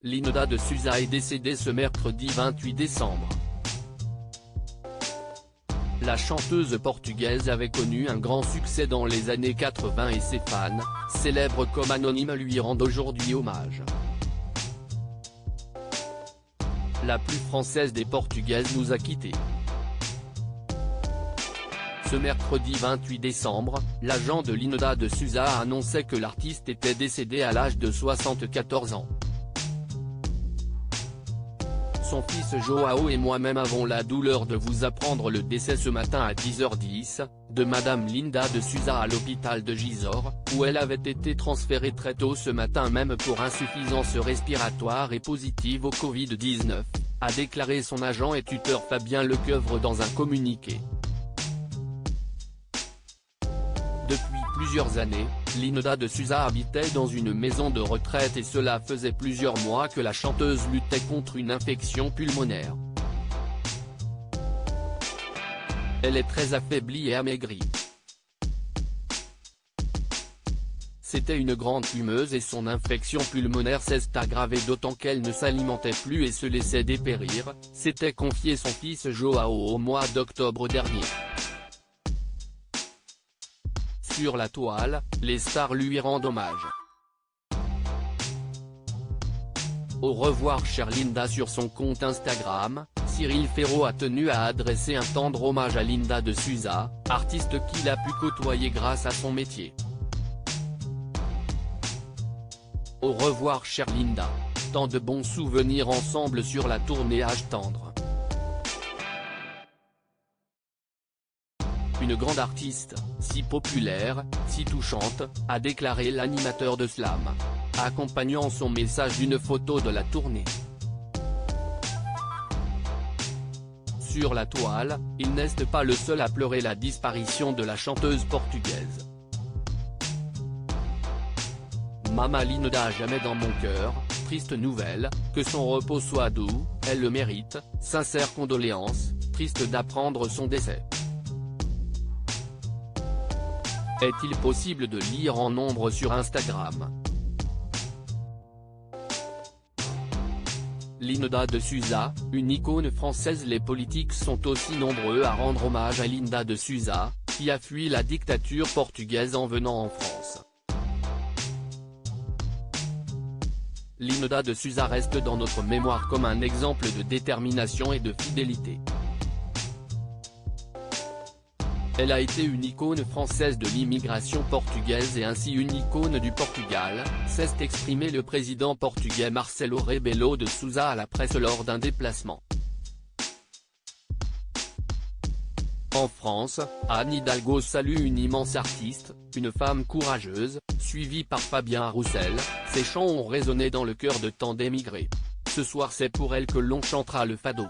Linda de Souza est décédée ce mercredi 28 décembre. La chanteuse portugaise avait connu un grand succès dans les années 80 et ses fans, célèbres comme anonymes, lui rendent aujourd'hui hommage. La plus française des Portugaises nous a quittés. Ce mercredi 28 décembre, l'agent de Linda de Souza a annoncé que l'artiste était décédé à l'âge de 74 ans. Son fils Joao et moi-même avons la douleur de vous apprendre le décès ce matin à 10h10, de Madame Linda de Souza à l'hôpital de Gisors, où elle avait été transférée très tôt ce matin même pour insuffisance respiratoire et positive au Covid-19, a déclaré son agent et tuteur Fabien Lecoeuvre dans un communiqué. Depuis plusieurs années, Linda de Souza habitait dans une maison de retraite et cela faisait plusieurs mois que la chanteuse luttait contre une infection pulmonaire. Elle est très affaiblie et amaigrie. C'était une grande fumeuse et son infection pulmonaire s'est aggravée d'autant qu'elle ne s'alimentait plus et se laissait dépérir, s'était confié son fils Joao au mois d'octobre dernier. Sur la toile, les stars lui rendent hommage. Au revoir chère Linda. Sur son compte Instagram, Cyril Ferraud a tenu à adresser un tendre hommage à Linda de Souza, artiste qu'il a pu côtoyer grâce à son métier. Au revoir chère Linda, tant de bons souvenirs ensemble sur la tournée Âge tendre. Une grande artiste, si populaire, si touchante, a déclaré l'animateur de Slam, accompagnant son message d'une photo de la tournée. Sur la toile, il n'est pas le seul à pleurer la disparition de la chanteuse portugaise. Mama Linda à jamais dans mon cœur, triste nouvelle, que son repos soit doux, elle le mérite, sincères condoléances, triste d'apprendre son décès. Est-il possible de lire en nombre sur Instagram? Linda de Souza, une icône française. Les politiques sont aussi nombreux à rendre hommage à Linda de Souza, qui a fui la dictature portugaise en venant en France. Linda de Souza reste dans notre mémoire comme un exemple de détermination et de fidélité. Elle a été une icône française de l'immigration portugaise et ainsi une icône du Portugal, s'est exprimé le président portugais Marcelo Rebelo de Sousa à la presse lors d'un déplacement. En France, Anne Hidalgo salue une immense artiste, une femme courageuse, suivie par Fabien Roussel. Ses chants ont résonné dans le cœur de tant d'émigrés. Ce soir c'est pour elle que l'on chantera le fado.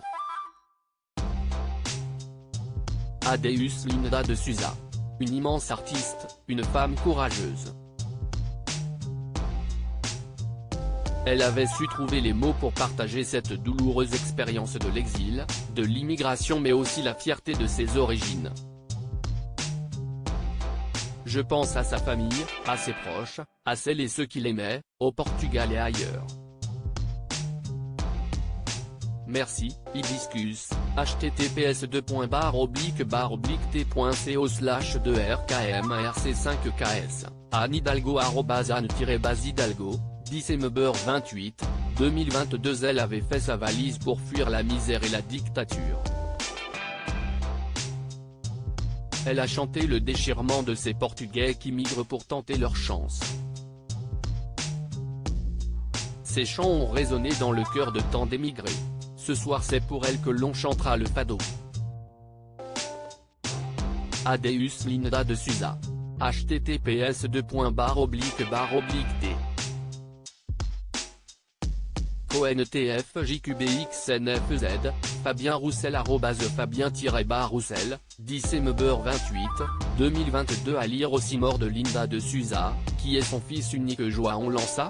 Adeus Linda de Souza. Une immense artiste, une femme courageuse. Elle avait su trouver les mots pour partager cette douloureuse expérience de l'exil, de l'immigration mais aussi la fierté de ses origines. Je pense à sa famille, à ses proches, à celles et ceux qui l'aimaient, au Portugal et ailleurs. Merci, Hibiscus, https://t.co/2rkmrc5ks, Anne Hidalgo @Anne-Hidalgo, December 28, 2022. Elle avait fait sa valise pour fuir la misère et la dictature. Elle a chanté le déchirement de ces Portugais qui migrent pour tenter leur chance. Ces chants ont résonné dans le cœur de tant d'émigrés. Ce soir c'est pour elle que l'on chantera le fado. Adeus Linda de Souza. https://t. ONTFJQBXNFZ, Fabien Roussel @Fabien-Roussel, December 28, 2022. À lire aussi. Mort de Linda de Souza, qui est son fils unique Joao Lança.